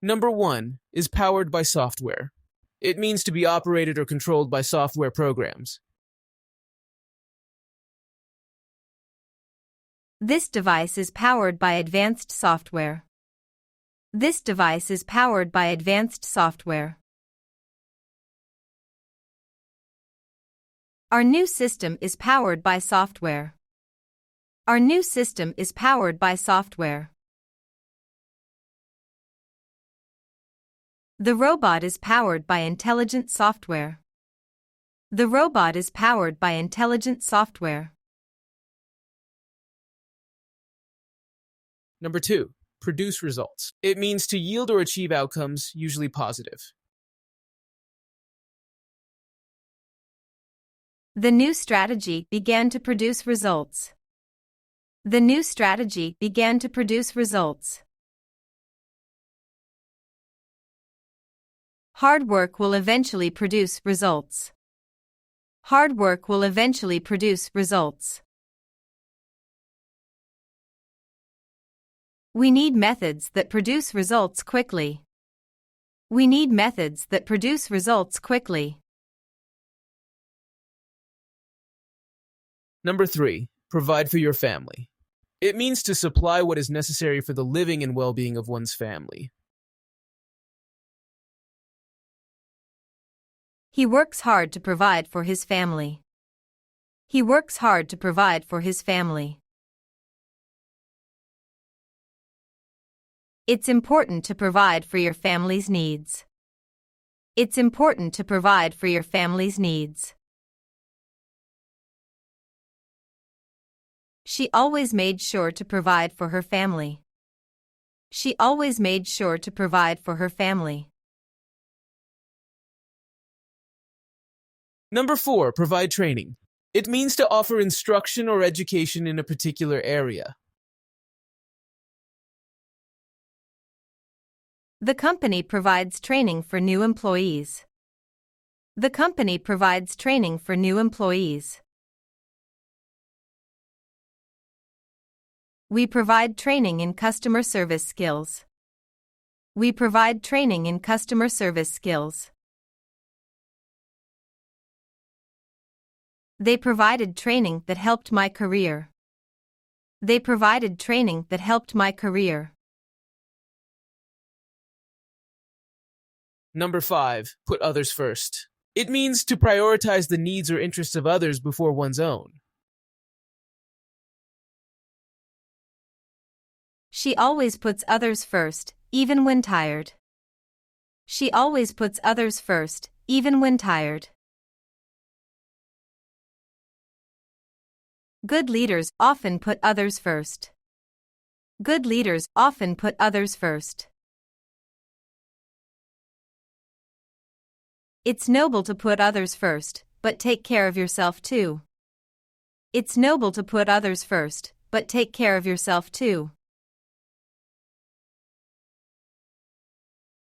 Number 1 is powered by software. It means to be operated or controlled by software programs. This device is powered by advanced software. This device is powered by advanced software. Our new system is powered by software. Our new system is powered by software. The robot is powered by intelligent software. The robot is powered by intelligent software. Number 2, produce results. It means to yield or achieve outcomes, usually positive. The new strategy began to produce results. The new strategy began to produce results. Hard work will eventually produce results. Hard work will eventually produce results. We need methods that produce results quickly. We need methods that produce results quickly. Number 3, provide for your family. It means to supply what is necessary for the living and well-being of one's family. He works hard to provide for his family. He works hard to provide for his family. It's important to provide for your family's needs. It's important to provide for your family's needs. She always made sure to provide for her family. She always made sure to provide for her family. Number 4, provide training. It means to offer instruction or education in a particular area. The company provides training for new employees. The company provides training for new employees. We provide training in customer service skills. We provide training in customer service skills. They provided training that helped my career. They provided training that helped my career. Number 5, put others first. It means to prioritize the needs or interests of others before one's own. She always puts others first, even when tired. She always puts others first, even when tired. Good leaders often put others first. Good leaders often put others first. It's noble to put others first, but take care of yourself too. It's noble to put others first, but take care of yourself too.